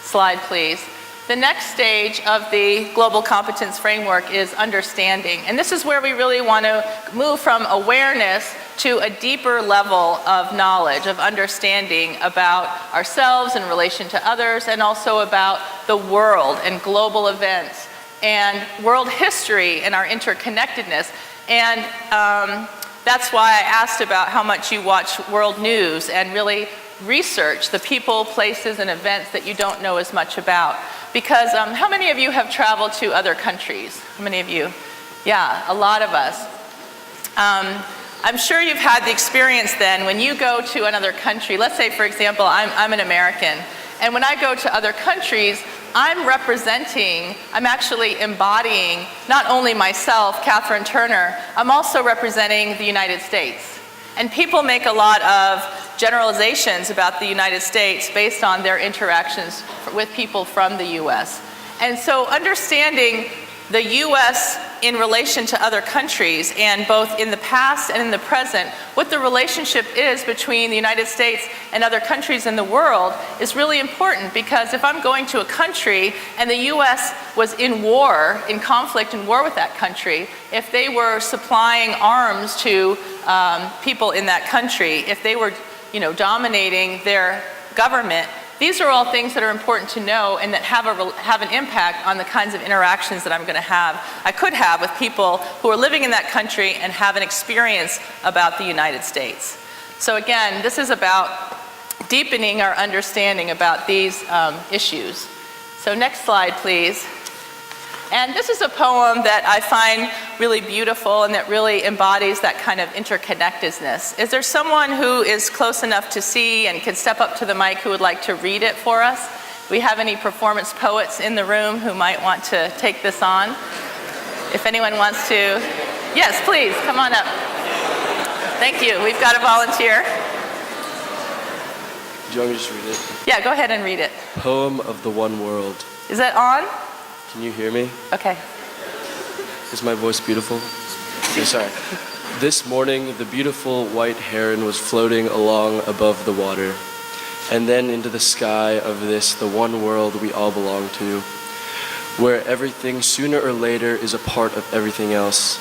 slide, please. The next stage of the global competence framework is understanding. And this is where we really want to move from awareness to a deeper level of knowledge, of understanding about ourselves in relation to others, and also about the world and global events and world history and our interconnectedness. And that's why I asked about how much you watch world news and really research the people, places, and events that you don't know as much about. Because how many of you have traveled to other countries? How many of you? Yeah, a lot of us. I'm sure you've had the experience then when you go to another country. Let's say, for example, I'm an American. And when I go to other countries, I'm actually embodying not only myself, Katherine Turner, I'm also representing the United States. And people make a lot of generalizations about the United States based on their interactions with people from the US. And so understanding the US in relation to other countries, and both in the past and in the present, what the relationship is between the United States and other countries in the world is really important, because if I'm going to a country and the US was in war, in conflict and war with that country, if they were supplying arms to people in that country, if they were dominating their government, these are all things that are important to know and that have an impact on the kinds of interactions that I could have with people who are living in that country and have an experience about the United States. So again, this is about deepening our understanding about these issues. So next slide, please. And this is a poem that I find really beautiful and that really embodies that kind of interconnectedness. Is there someone who is close enough to see and can step up to the mic who would like to read it for us? Do we have any performance poets in the room who might want to take this on? If anyone wants to, yes, please, come on up. Thank you. We've got a volunteer. Do you want me to just read it? Yeah, go ahead and read it. Poem of the One World. Is that on? Can you hear me? Okay. Is my voice beautiful? Okay, sorry. This morning, the beautiful white heron was floating along above the water, and then into the sky of this, the one world we all belong to, where everything sooner or later is a part of everything else,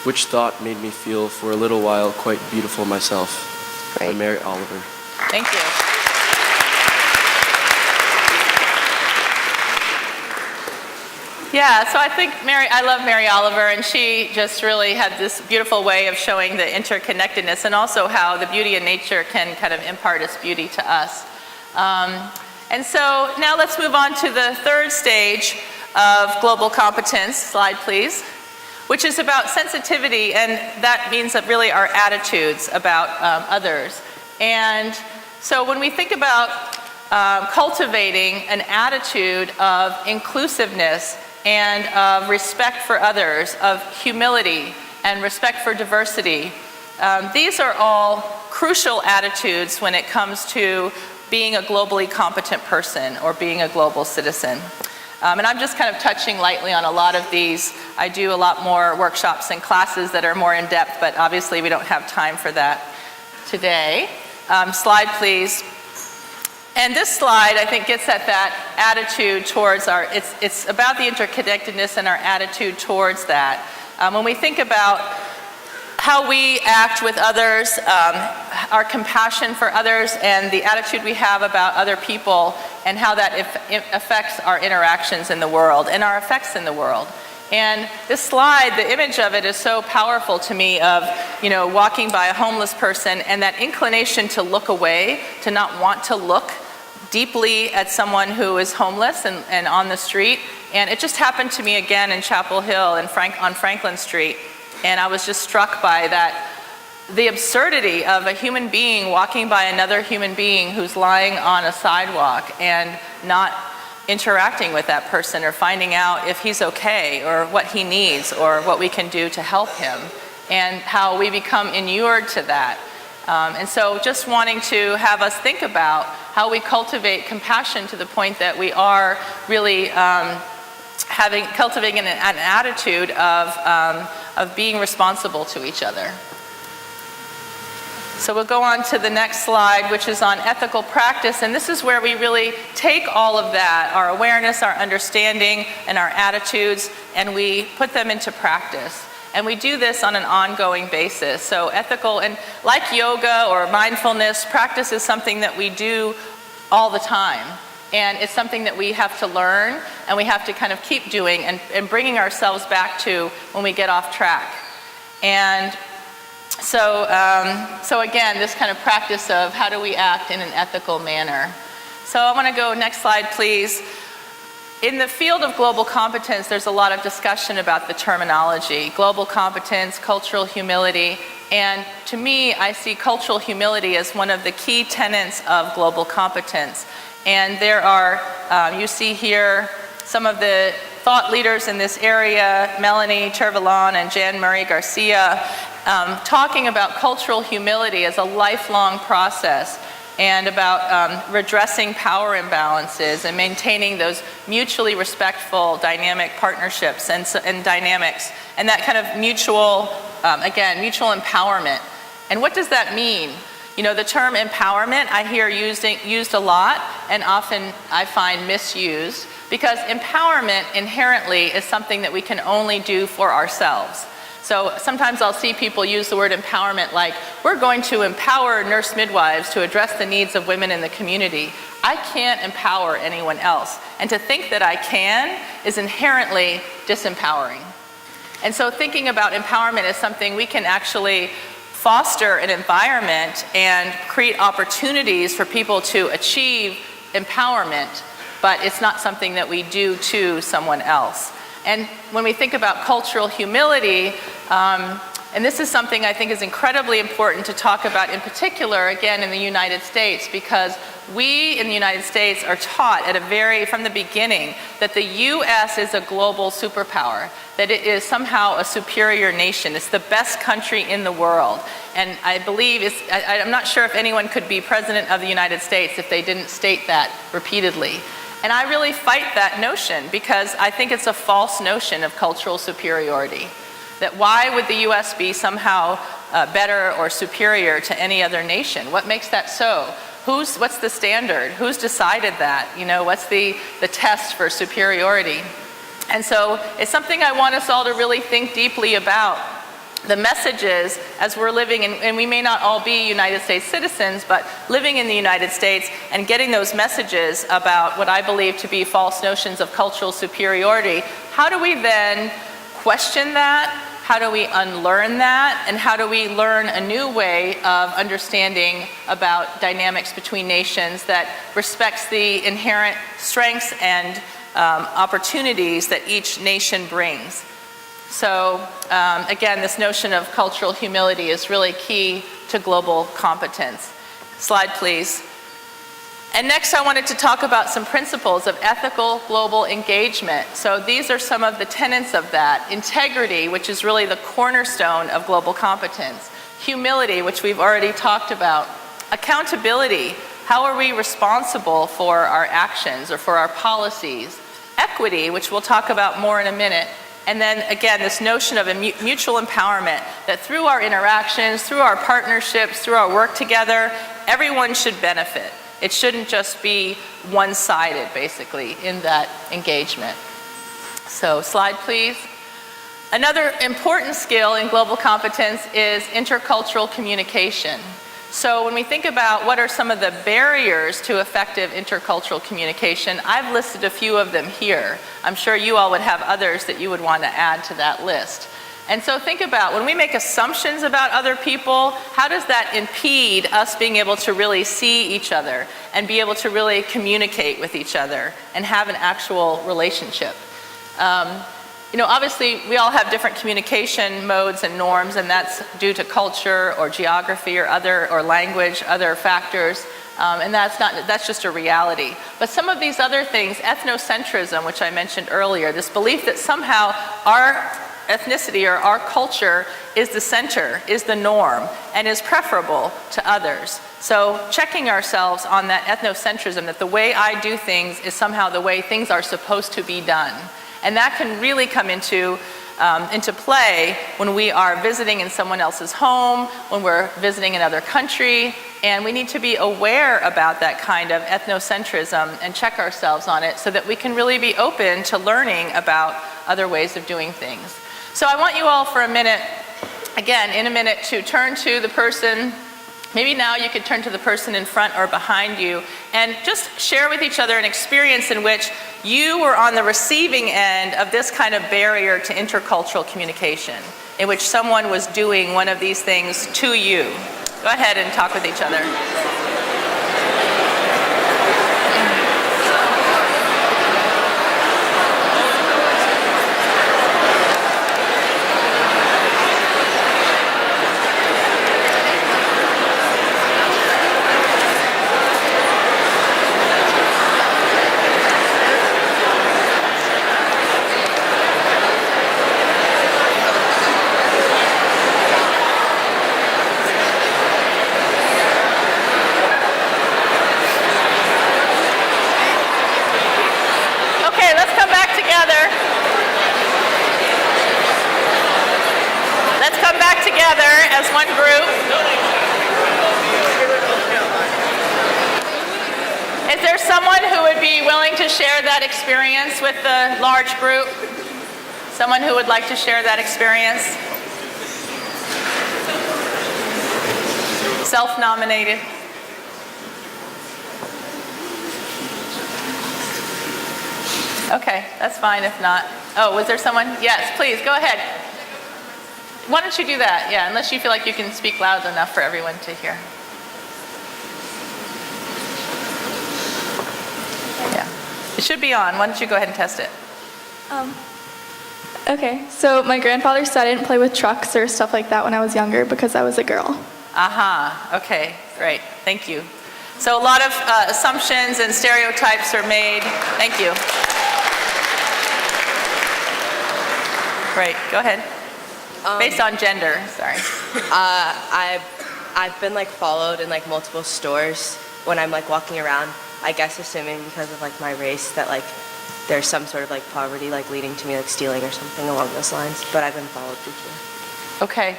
which thought made me feel for a little while quite beautiful myself. Great. By Mary Oliver. Thank you. Yeah, so I think I love Mary Oliver, and she just really had this beautiful way of showing the interconnectedness and also how the beauty in nature can kind of impart its beauty to us. And so now let's move on to the third stage of global competence, slide please, which is about sensitivity, and that means that really our attitudes about others. And so when we think about cultivating an attitude of inclusiveness and of respect for others, of humility and respect for diversity. These are all crucial attitudes when it comes to being a globally competent person or being a global citizen. And I'm just kind of touching lightly on a lot of these. I do a lot more workshops and classes that are more in depth, but obviously we don't have time for that today. Slide, please. And this slide, I think, gets at that attitude towards it's about the interconnectedness and our attitude towards that. When we think about how we act with others, our compassion for others, and the attitude we have about other people, and how that affects our interactions in the world and our effects in the world. And this slide, the image of it is so powerful to me of, walking by a homeless person and that inclination to look away, to not want to look deeply at someone who is homeless and on the street. And it just happened to me again in Chapel Hill and on Franklin Street. And I was just struck by that, the absurdity of a human being walking by another human being who's lying on a sidewalk and not interacting with that person or finding out if he's okay or what he needs or what we can do to help him, and how we become inured to that. And so just wanting to have us think about how we cultivate compassion to the point that we are really cultivating an attitude of being responsible to each other. So we'll go on to the next slide, which is on ethical practice, and this is where we really take all of that, our awareness, our understanding, and our attitudes, and we put them into practice. And we do this on an ongoing basis. So ethical, and like yoga or mindfulness, practice is something that we do all the time. And it's something that we have to learn, and we have to kind of keep doing and bringing ourselves back to when we get off track. And so again, this kind of practice of how do we act in an ethical manner. So I want to go, next slide please. In the field of global competence, there's a lot of discussion about the terminology, global competence, cultural humility, and to me, I see cultural humility as one of the key tenets of global competence. And there are, you see here, some of the thought leaders in this area, Melanie Tervalon and Jan Marie Garcia, talking about cultural humility as a lifelong process and about redressing power imbalances and maintaining those mutually respectful dynamic partnerships and dynamics, and that kind of mutual, again, mutual empowerment. And what does that mean? You know, the term empowerment I hear used a lot, and often I find misused, because empowerment inherently is something that we can only do for ourselves. So sometimes I'll see people use the word empowerment like, we're going to empower nurse midwives to address the needs of women in the community. I can't empower anyone else. And to think that I can is inherently disempowering. And so thinking about empowerment as something we can actually foster an environment and create opportunities for people to achieve empowerment, but it's not something that we do to someone else. And when we think about cultural humility, and this is something I think is incredibly important to talk about in particular, again, in the United States, because we in the United States are taught from the beginning that the US is a global superpower, that it is somehow a superior nation. It's the best country in the world. And I believe, I'm not sure if anyone could be president of the United States if they didn't state that repeatedly. And I really fight that notion because I think it's a false notion of cultural superiority. That why would the US be somehow better or superior to any other nation? What makes that so? What's the standard? Who's decided that? You know, what's the test for superiority? And so it's something I want us all to really think deeply about. The messages as we're living, and we may not all be United States citizens, but living in the United States and getting those messages about what I believe to be false notions of cultural superiority, how do we then question that? How do we unlearn that? And how do we learn a new way of understanding about dynamics between nations that respects the inherent strengths and opportunities that each nation brings? So again, this notion of cultural humility is really key to global competence. Slide, please. And next, I wanted to talk about some principles of ethical global engagement. So these are some of the tenets of that. Integrity, which is really the cornerstone of global competence. Humility, which we've already talked about. Accountability, how are we responsible for our actions or for our policies? Equity, which we'll talk about more in a minute. And then again, this notion of a mutual empowerment, that through our interactions, through our partnerships, through our work together, everyone should benefit. It shouldn't just be one-sided, basically, in that engagement. So slide, please. Another important skill in global competence is intercultural communication. So when we think about what are some of the barriers to effective intercultural communication, I've listed a few of them here. I'm sure you all would have others that you would want to add to that list. And so think about when we make assumptions about other people, how does that impede us being able to really see each other and be able to really communicate with each other and have an actual relationship? You know, obviously we all have different communication modes and norms, and that's due to culture or geography or language, other factors, and that's just a reality. But some of these other things, ethnocentrism, which I mentioned earlier, this belief that somehow our ethnicity or our culture is the center, is the norm, and is preferable to others. So checking ourselves on that ethnocentrism, that the way I do things is somehow the way things are supposed to be done. And that can really come into into play when we are visiting in someone else's home, when we're visiting another country, and we need to be aware about that kind of ethnocentrism and check ourselves on it so that we can really be open to learning about other ways of doing things. So I want you all for a minute, again, in a minute, to turn to the person. Maybe now you could turn to the person in front or behind you and just share with each other an experience in which you were on the receiving end of this kind of barrier to intercultural communication, in which someone was doing one of these things to you. Go ahead and talk with each other. As one group. Is there someone who would be willing to share that experience with the large group? Someone who would like to share that experience? Self-nominated. Okay, that's fine if not. Oh, was there someone? Yes, please, go ahead. Why don't you do that? Yeah, unless you feel like you can speak loud enough for everyone to hear. Yeah, it should be on. Why don't you go ahead and test it? Okay, so my grandfather said I didn't play with trucks or stuff like that when I was younger because I was a girl. Aha, okay, great, thank you. So a lot of assumptions and stereotypes are made. Thank you. Great, go ahead. Based on gender, sorry. I've been like followed in like multiple stores when I'm like walking around. I guess assuming because of like my race that like there's some sort of like poverty like leading to me like stealing or something along those lines. But I've been followed before. Okay,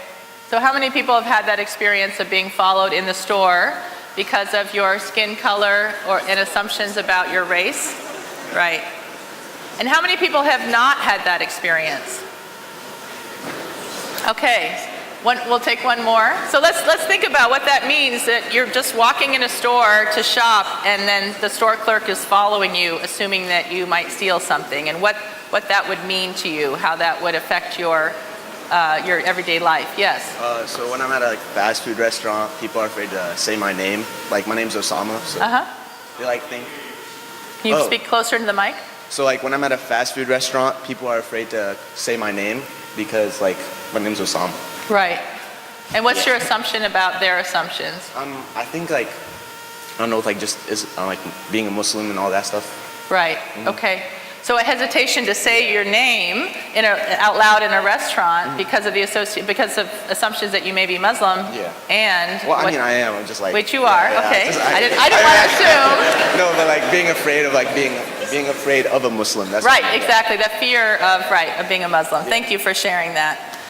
so how many people have had that experience of being followed in the store because of your skin color and assumptions about your race? Right. And how many people have not had that experience? Okay, we'll take one more. So let's think about what that means, that you're just walking in a store to shop and then the store clerk is following you, assuming that you might steal something, and what that would mean to you, how that would affect your everyday life. Yes? So when I'm at a fast food restaurant, people are afraid to say my name. Like my name's Osama, so they like think. Can you speak closer to the mic? So like when I'm at a fast food restaurant, people are afraid to say my name because like my name's Osama. Right. And what's your assumption about their assumptions? I think like, I don't know, like just like being a Muslim and all that stuff. Right, okay. So a hesitation to say your name out loud in a restaurant because of assumptions that you may be Muslim. Yeah. And well, I mean, I am. I'm just like. Wait, you are? Yeah, okay. I didn't want to assume. No, but like being afraid of like being afraid of a Muslim. That's right. Exactly. The fear of being a Muslim. Yeah. Thank you for sharing that.